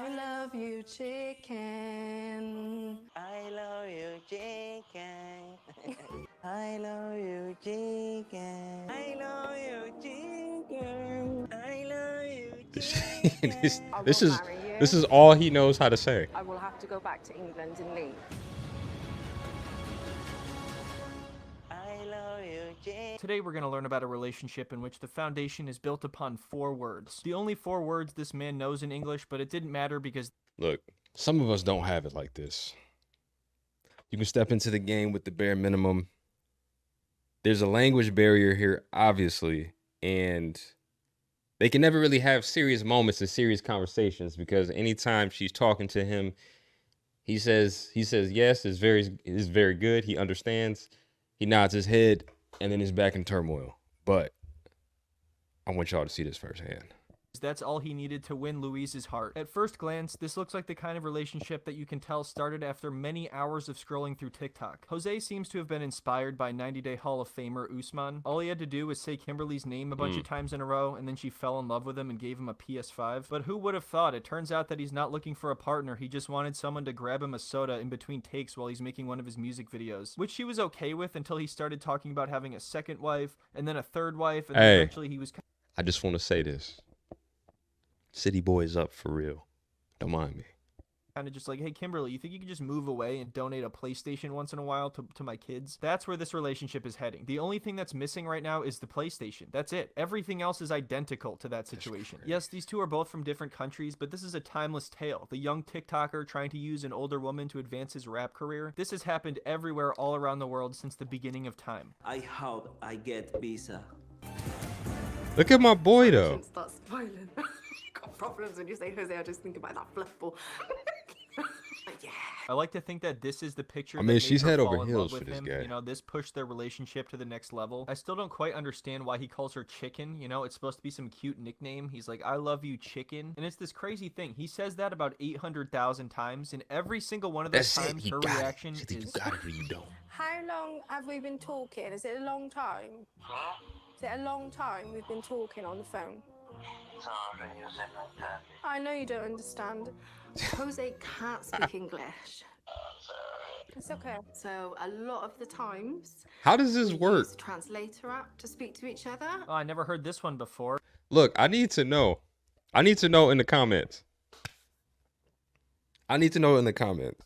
I love you, chicken. I love you, chicken. I love you, chicken. I love you, chicken. I love you, this, chicken. I this won't is marry you. this is all he knows how to say. I will have to go back to England and leave. I love you, chicken. Today we're going to learn about a relationship in which the foundation is built upon 4 words. The only 4 words this man knows in English, but it didn't matter because Look, some of us don't have it like this. You can step into the game with the bare minimum. There's a language barrier here, obviously, and they can never really have serious moments and serious conversations because anytime she's talking to him, he says yes, is very good. He understands. He nods his head, and then he's back in turmoil. But I want y'all to see this firsthand. that's all he needed to win Louise's heart. At first glance, this looks like the kind of relationship that you can tell started after many hours of scrolling through TikTok. Jose seems to have been inspired by 90-Day Hall of Famer Usman. All he had to do was say Kimberly's name a bunch of times in a row, and then she fell in love with him and gave him a PS5. But who would have thought? It turns out that he's not looking for a partner, he just wanted someone to grab him a soda in between takes while he's making one of his music videos, which she was okay with until he started talking about having a second wife, and then a third wife, and then eventually he was... I just want to say this. City Boy is up for real. Don't mind me. kind of just like, hey, Kimberly, you think you could just move away and donate a PlayStation once in a while to my kids? That's where this relationship is heading. The only thing that's missing right now is the PlayStation. That's it. Everything else is identical to that situation. Yes, these two are both from different countries, but this is a timeless tale. The young TikToker trying to use an older woman to advance his rap career. This has happened everywhere all around the world since the beginning of time. I hope I get visa. Look at my boy, though. Start spoiling. Got problems when you say Jose. I just think about that fluff ball. Yeah. I like to think that this is the picture. I mean, that made she's her head fall over in heels love for with this him. guy. You know, this pushed their relationship to the next level. I still don't quite understand why he calls her chicken. You know, it's supposed to be some cute nickname. He's like, I love you, chicken. And it's this crazy thing. He says that about 800,000 times, and every single one of those times, her reaction is, you got it or you don't. How long have we been talking? Is it a long time? Is it a long time we've been talking on the phone? I know you don't understand. Jose can't speak English. It's okay. So a lot of the times, How does this we work? use the translator app to speak to each other. oh, I never heard this one before. Look, I need to know. I need to know in the comments. I need to know in the comments.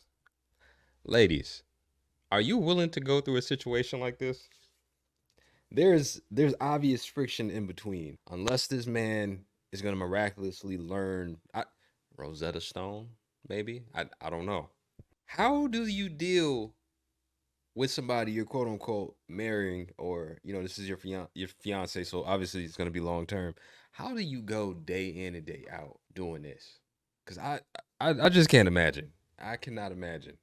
Ladies, are you willing to go through a situation like this? There's obvious friction in between. Unless this man is going to miraculously learn Rosetta Stone, maybe? I don't know. How do you deal with somebody you're quote unquote marrying, or this is your fiance, so obviously it's going to be long term. How do you go day in and day out doing this? Because I just can't imagine. I cannot imagine.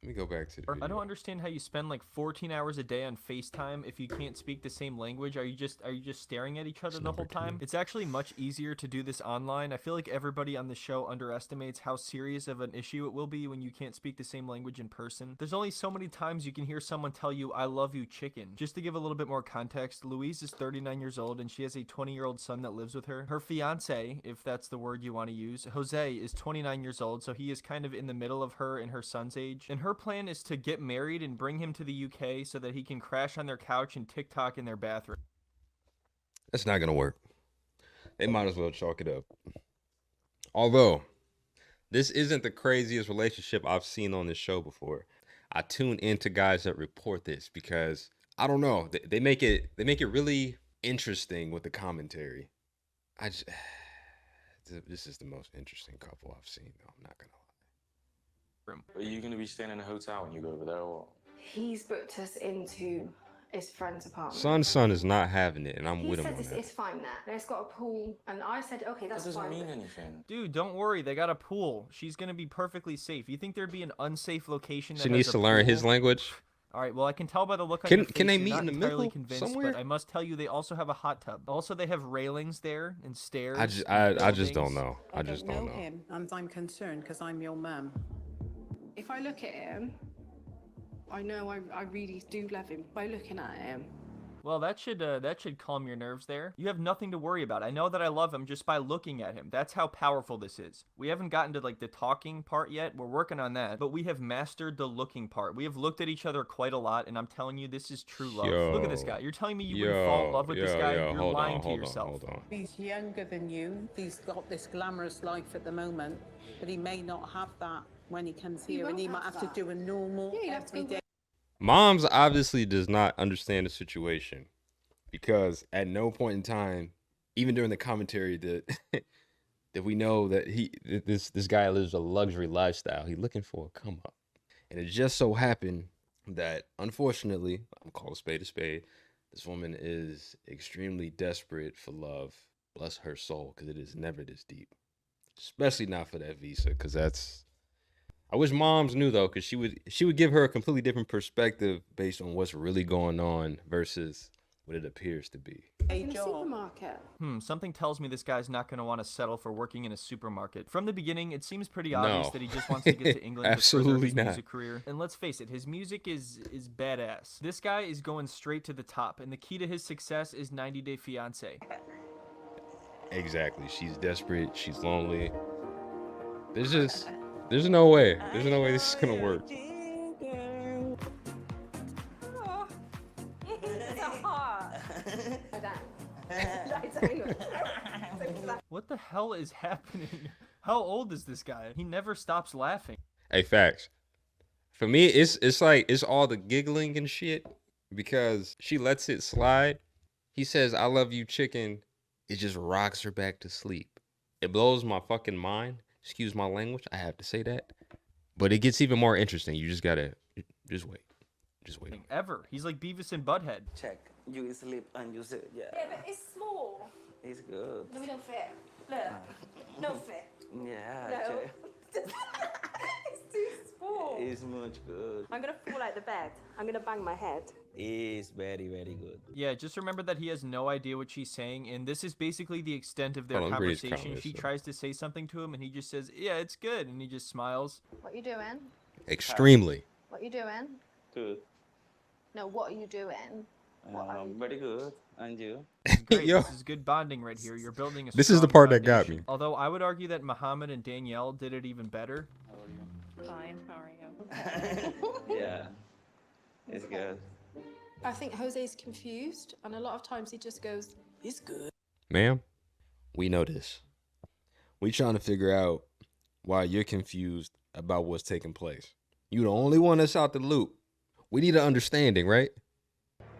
Let me go back to the video. I don't understand how you spend like 14 hours a day on FaceTime if you can't speak the same language. Are you just staring at each other the whole time? It's actually much easier to do this online. I feel like everybody on the show underestimates how serious of an issue it will be when you can't speak the same language in person. There's only so many times you can hear someone tell you, I love you, chicken. Just to give a little bit more context, Louise is 39 years old and she has a 20-year-old son that lives with her. Her fiance, if that's the word you want to use, Jose, is 29 years old, so he is kind of in the middle of her and her son's age. And her plan is to get married and bring him to the UK so that he can crash on their couch and TikTok in their bathroom. That's not gonna work. They might as well chalk it up. Although, this isn't the craziest relationship I've seen on this show before. I tune into guys that report this because I don't know. They make it really interesting with the commentary. This is the most interesting couple I've seen, though. I'm not gonna lie. Are you going to be staying in a hotel when you go over there, or? He's booked us into his friend's apartment. Son is not having it, and I'm He with him said on it's that. fine there. It's got a pool, and I said, okay, that's That doesn't fine. mean anything. Dude, don't worry. They got a pool. She's going to be perfectly safe. You think thered be an unsafe location that She has needs a to learn pool? his language. All right, well, I can tell by the look on Can- your face can they you're meet not in the entirely middle convinced, somewhere? but I must tell you they also have a hot tub. Also, they have railings there and stairs. I just don't buildings. know. I just don't know. him, and I'm concerned because I'm your mum. If I look at him, I know I really do love him by looking at him. Well, that should calm your nerves there. You have nothing to worry about. I know that I love him just by looking at him. That's how powerful this is. We haven't gotten to like the talking part yet. We're working on that, but we have mastered the looking part. We have looked at each other quite a lot, and I'm telling you, this is true love. Look at this guy. You're telling me you wouldn't fall in love with this guy? You're lying to yourself. Hold on. He's younger than you. He's got this glamorous life at the moment, but he may not have that when he comes here, and he might have to do a normal everyday. Moms obviously does not understand the situation, because at no point in time, even during the commentary, that that we know that this guy lives a luxury lifestyle. He's looking for a come up, and it just so happened that, unfortunately, I'm called a spade. This woman is extremely desperate for love. Bless her soul, because it is never this deep, especially not for that visa. Because that's, I wish moms knew though, because she would give her a completely different perspective based on what's really going on versus what it appears to be. In a supermarket. Something tells me this guy's not going to want to settle for working in a supermarket. From the beginning, it seems pretty obvious that he just wants to get to England to further his music career. And let's face it, his music is badass. This guy is going straight to the top, and the key to his success is 90 Day Fiancé. Exactly. She's desperate. She's lonely. There's no way. There's no way this is gonna work. What the hell is happening? How old is this guy? He never stops laughing. Hey, facts. For me, it's like it's all the giggling and shit, because she lets it slide. He says, "I love you, chicken." It just rocks her back to sleep. It blows my fucking mind. Excuse my language. I have to say that. But it gets even more interesting. You just gotta just wait. Just wait. Ever. He's like Beavis and Butthead. Check. You sleep and you say, yeah. Yeah, but it's small. It's good. No, we don't fit. Look. No fit. Yeah, No. check. It's too small. It's much good. I'm gonna fall out the bed. I'm gonna bang my head. It's very, very good. Yeah, just remember that he has no idea what she's saying, and this is basically the extent of their Hold on, Bree's conversation. comments, She though. tries to say something to him, and he just says, "Yeah, it's good," and he just smiles. What you doing? Extremely. What you doing? Good. No, what are you doing? Very good. And you? Great, Yo. this is good bonding right here. You're building a This is the strong part that got foundation. me. Although I would argue that Muhammad and Danielle did it even better. Fine, how are you? Yeah. It's good. I think Jose's confused, and a lot of times he just goes, "It's good." Ma'am, we know this. We trying to figure out why you're confused about what's taking place. You the only one that's out the loop. We need an understanding, right?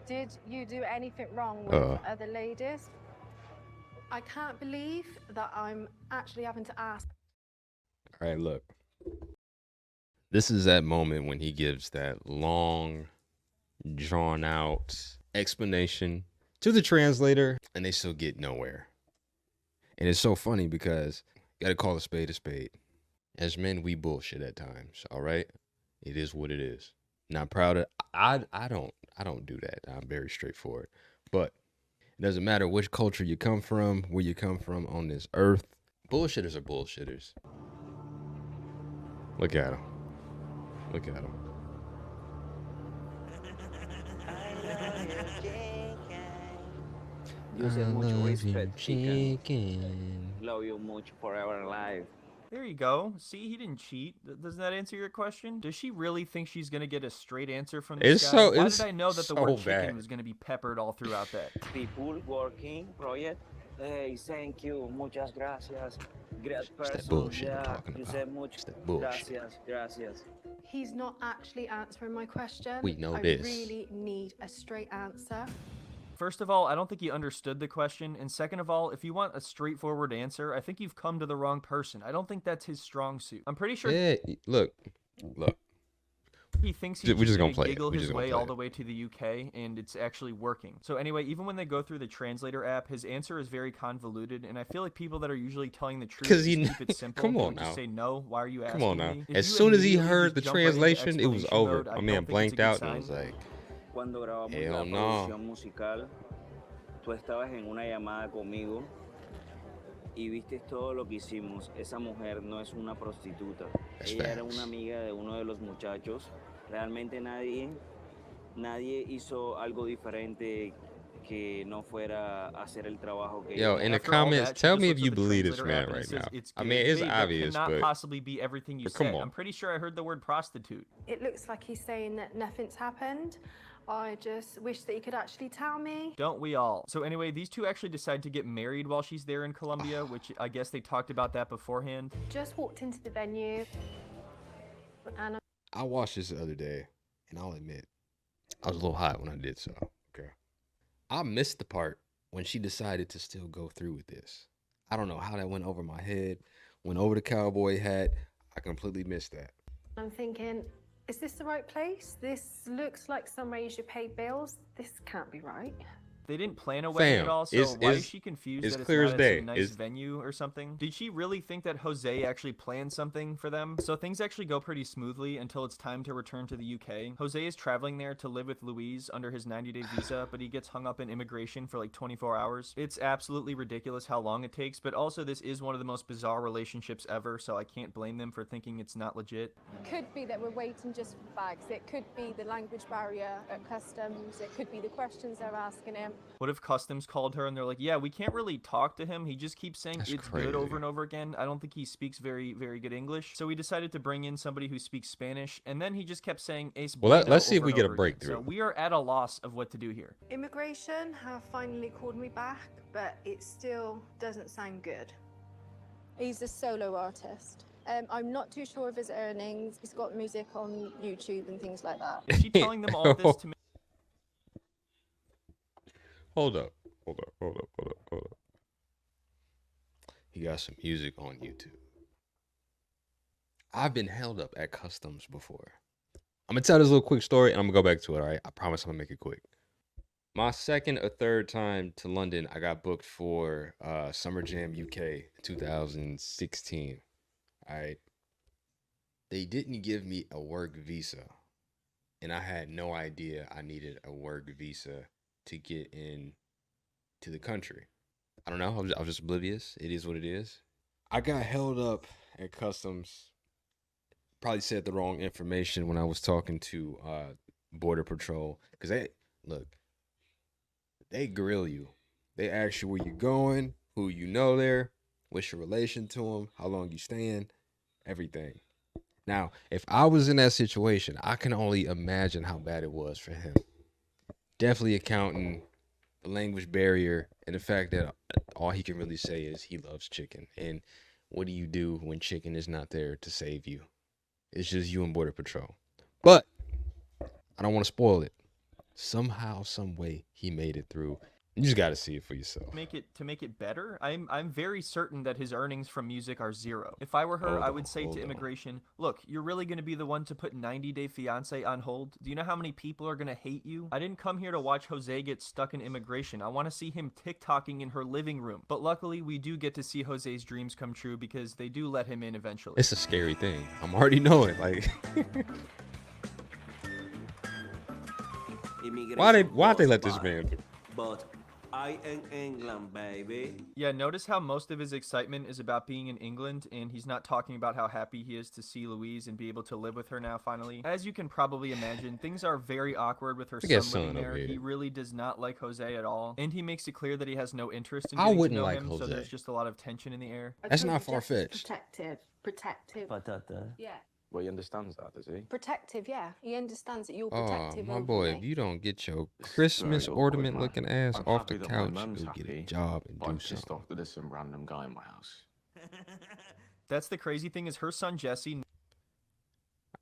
Did you do anything wrong with other ladies? I can't believe that I'm actually having to ask. All right, look. This is that moment when he gives that long, drawn out explanation to the translator, and they still get nowhere. And it's so funny because you gotta call a spade a spade. As men, we bullshit at times, all right? It is what it is. Not proud of I don't do that. I'm very straightforward. But it doesn't matter which culture you come from, where you come from on this earth. Bullshitters are bullshitters. Look at him. Look at him. You say much respect, chicken. Love you much forever alive. There you go. See, he didn't cheat. Doesn't that answer your question? Does she really think she's gonna get a straight answer from this guy? Why did I know that the word chicken was gonna be peppered all throughout that? People working project. Hey, thank you. Muchas gracias. Great person. It's that bullshit I'm Yeah, talking you about. said much. It's that bullshit. Gracias. He's not actually answering my question. We know I this. really need a straight answer. First of all, I don't think he understood the question. And second of all, if you want a straightforward answer, I think you've come to the wrong person. I don't think that's his strong suit. I'm pretty sure Yeah, look. he thinks he's We're just gonna gonna play it. giggle We're his just gonna way play all it. the way to the UK, and it's actually working. So anyway, even when they go through the translator app, his answer is very convoluted, and I feel like people that are usually telling the truth 'Cause just he- keep it simple. come They on would just now. say no. Why are you asking Come on now. me? If As you soon as he immediately heard the just jump right into translation, it was explanation over. mode, I My don't man think it's a blanked good out sign. and was like, Cuando grabamos hell la no. producción musical, tú estabas en una llamada conmigo y viste todo lo que hicimos. Esa mujer no es una prostituta. That's Ella era facts. una amiga de uno de los muchachos. Realmente nadie hizo algo diferente que no fuera a hacer el trabajo que Yo, ella in the After all comments, that, she tell just me if looks you at the believe this translator man app and it right says, now. "It's I good." mean, it's Babe, obvious, that cannot but possibly be everything you come said. on. I'm pretty sure I heard the word prostitute. It looks like he's saying that nothing's happened. I just wish that he could actually tell me. Don't we all? So anyway, these two actually decide to get married while she's there in Colombia, which I guess they talked about that beforehand. Just walked into the venue and I watched this the other day, and I'll admit, I was a little hot when I did so. Okay. I missed the part when she decided to still go through with this. I don't know how that went over my head, went over the cowboy hat. I completely missed that. I'm thinking, is this the right place? This looks like somewhere you should pay bills. This can't be right. They didn't plan a wedding Fam, at all, so it's- why it's- is she confused it's that it's clear not as at day. some nice It's- venue or something? Did she really think that Jose actually planned something for them? So things actually go pretty smoothly until it's time to return to the UK. Jose is traveling there to live with Louise under his 90-day visa, but he gets hung up in immigration for like 24 hours. It's absolutely ridiculous how long it takes, but also this is one of the most bizarre relationships ever, so I can't blame them for thinking it's not legit. Could be that we're waiting just for the bags. It could be the language barrier at customs. It could be the questions they're asking him. What if customs called her and they're like, yeah, we can't really talk to him. He just keeps saying That's it's good over crazy. and over again. I don't think he speaks very, very good English. So we decided to bring in somebody who speaks Spanish. And then he just kept saying, "Es Well, bueno," let's see if over we and get a over again. breakthrough. So we are at a loss of what to do here. Immigration have finally called me back, but it still doesn't sound good. He's a solo artist. I'm not too sure of his earnings. He's got music on YouTube and things like that. Is she telling them all this to make Hold up. He got some music on YouTube. I've been held up at customs before. I'm gonna tell this little quick story and I'm gonna go back to it, all right? I promise I'm gonna make it quick. My second or third time to London, I got booked for Summer Jam UK 2016. All right. They didn't give me a work visa, and I had no idea I needed a work visa to get in to the country. I don't know. I was just oblivious. It is what it is. I got held up at customs. Probably said the wrong information when I was talking to Border Patrol, because they grill you. They ask you where you going, who you know there, what's your relation to them, how long you staying, everything. Now, if I was in that situation, I can only imagine how bad it was for him. Definitely accounting the language barrier and the fact that all he can really say is he loves chicken. And what do you do when chicken is not there to save you? It's just you and Border Patrol. But I don't want to spoil it. Somehow, some way, he made it through. You just got to see it for yourself. make it better? I'm very certain that his earnings from music are zero. If I were her, I would say to immigration, look, you're really going to be the one to put 90-day fiance on hold? Do you know how many people are going to hate you? I didn't come here to watch Jose get stuck in immigration. I want to see him TikToking in her living room. But luckily, we do get to see Jose's dreams come true because they do let him in eventually. It's a scary thing. I'm already knowing. Like, why'd they let this man do? But I in England, baby. Yeah, notice how most of his excitement is about being in England, and he's not talking about how happy he is to see Louise and be able to live with her now finally. As you can probably imagine, things are very awkward with her son living there. He really does not like Jose at all, and he makes it clear that he has no interest in getting to know him, so there's just a lot of tension in the air. That's not far-fetched. Protective. Patata. Yeah. Well, he understands that, does he? Protective, yeah. He understands that you're Oh, protective my over boy, me. if you don't get your This is Christmas very awkward, ornament man. looking ass I'm off the happy that my couch, mum's go get a happy, job and but I'm do pissed something. off that there's some random guy in my house. That's the crazy thing is her son Jesse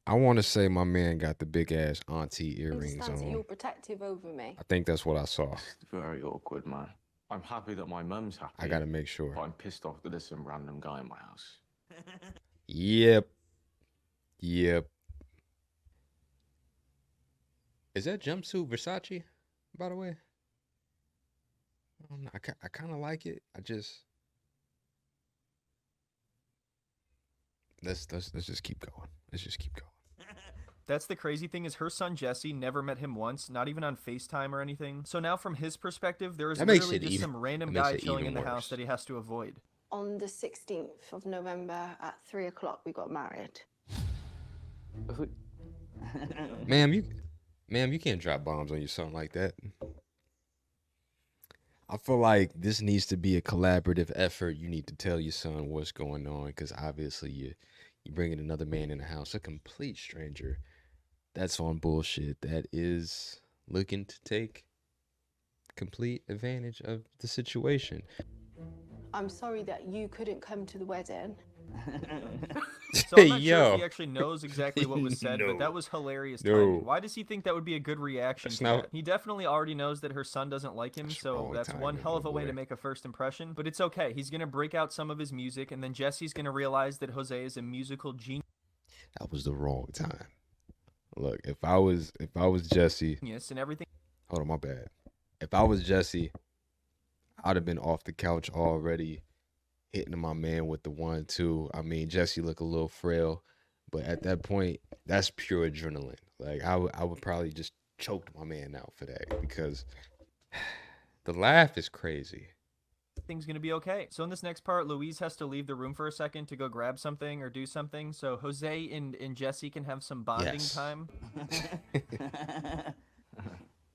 I want to say my man got the big ass auntie He earrings understands that you're on. protective over me. I think that's what I saw. It's very awkward, man. I'm happy that my mum's happy. I gotta make sure. But I'm pissed off that there's some random guy in my house. Yep. Is that jumpsuit Versace, by the way? I don't know. I kind of like it. I just let's just keep going. Let's just keep going. That's the crazy thing is her son Jesse never met him once, not even on FaceTime or anything. So now from his perspective, there is That makes literally it just even- some random that makes guy it chilling in even the house worse. that he has to avoid. On the 16th of November at 3 o'clock, we got married. Ma'am, you can't drop bombs on your son like that. I feel like this needs to be a collaborative effort. You need to tell your son what's going on, because obviously you bringing another man in the house, a complete stranger. That's on bullshit. That is looking to take complete advantage of the situation. I'm sorry that you couldn't come to the wedding. So I'm not sure Yo. if he actually knows exactly what was said, but No. that was hilarious No. timing. Why does he think that would be a good reaction That's to not- that? He definitely already knows that her son doesn't like him, That's so wrong that's one timing, hell of my a way to boy. make a first impression. But it's okay. He's gonna break out some of his music, and then Jesse's gonna realize that Jose is a musical genius. That was the wrong time. Look, if I was Jesse, And everything. hold on, my bad. If I was Jesse, I'd have been off the couch already, hitting my man with the 1-2. I mean, Jesse looked a little frail, but at that point, that's pure adrenaline. Like I would probably just choke my man out for that, because the laugh is crazy. Things gonna be okay. So in this next part, Louise has to leave the room for a second to go grab something or do something, so Jose and Jesse can have some bonding Yes. time.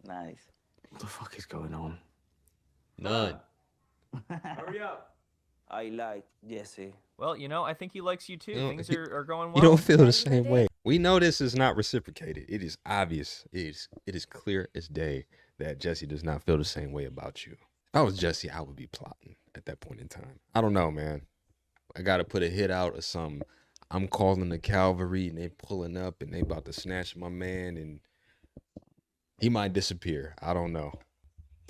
Nice. What the fuck is going on? None. Hurry up. I like Jesse. Well, you know, I think he likes you too. You know, Things he- are going well. You don't feel Are the you same ready? way. We know this is not reciprocated. It is obvious. It is clear as day that Jesse does not feel the same way about you. If I was Jesse, I would be plotting at that point in time. I don't know, man. I gotta put a hit out or something. I'm calling the cavalry and they pulling up and they about to snatch my man and he might disappear. I don't know.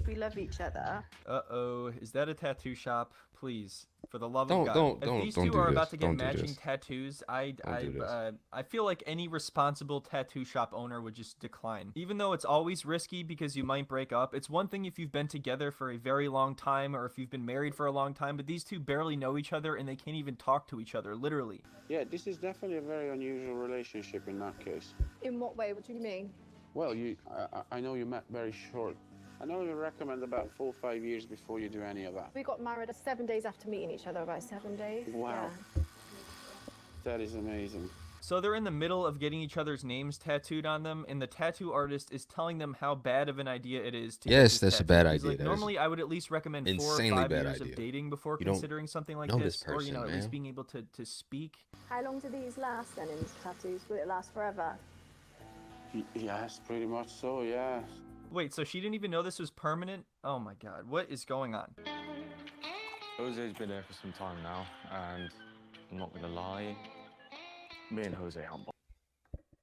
We love each other. Uh-oh, is that a tattoo shop? Please, for the love Don't- of God. don't- if these don't two do are this. about to get Don't do matching this. tattoos, Don't do this. I feel like any responsible tattoo shop owner would just decline. Even though it's always risky because you might break up, it's one thing if you've been together for a very long time or if you've been married for a long time, but these two barely know each other and they can't even talk to each other, literally. Yeah, this is definitely a very unusual relationship in that case. In what way? What do you mean? Well, I know you met very short. I know you recommend about 4 or 5 years before you do any of that. We got married 7 days after meeting each other, about 7 days. Wow. Yeah. That is amazing. So they're in the middle of getting each other's names tattooed on them, and the tattoo artist is telling them how bad of an idea it is to get Yes, this that's a tattoo. bad He's idea. like, That is normally I would at least recommend 4 or insanely 5 bad years idea. of dating before You don't considering something like know this, this or you know, person, at least man. being able to speak. How long do these last then in these tattoos? Will it last forever? Yes, pretty much so, yeah. Wait, so she didn't even know this was permanent? Oh my god, what is going on? Jose's been there for some time now, and I'm not gonna lie, me and Jose aren't.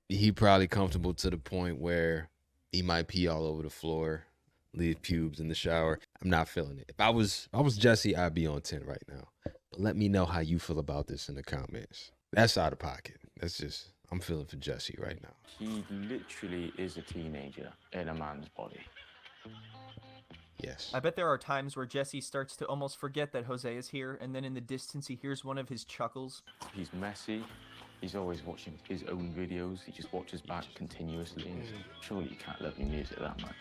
He probably comfortable to the point where he might pee all over the floor, leave pubes in the shower. I'm not feeling it. If I was Jesse, I'd be on 10 right now. But let me know how you feel about this in the comments. That's out of pocket. That's just, I'm feeling for Jesse right now. He literally is a teenager in a man's body. Yes. I bet there are times where Jesse starts to almost forget that Jose is here, and then in the distance he hears one of his chuckles. He's messy. He's always watching his own videos. He just watches back continuously. And surely you can't love your music that much.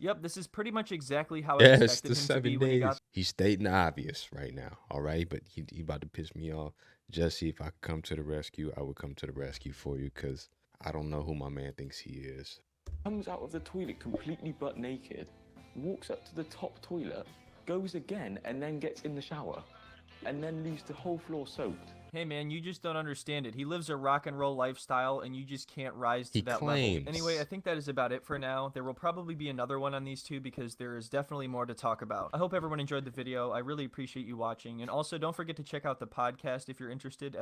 Yep, this is pretty much exactly how I Yes, expected the him to be 7 when he days. got He's stating the obvious right now, all right? But he about to piss me off. Jesse, if I could come to the rescue, I would come to the rescue for you, because I don't know who my man thinks he is. Comes out of the toilet completely butt naked, walks up to the top toilet, goes again, and then gets in the shower, and then leaves the whole floor soaked. Hey man, you just don't understand it. He lives a rock and roll lifestyle and you just can't rise to He that claims. level. Anyway, I think that is about it for now. There will probably be another one on these two because there is definitely more to talk about. I hope everyone enjoyed the video. I really appreciate you watching. And also don't forget to check out the podcast if you're interested.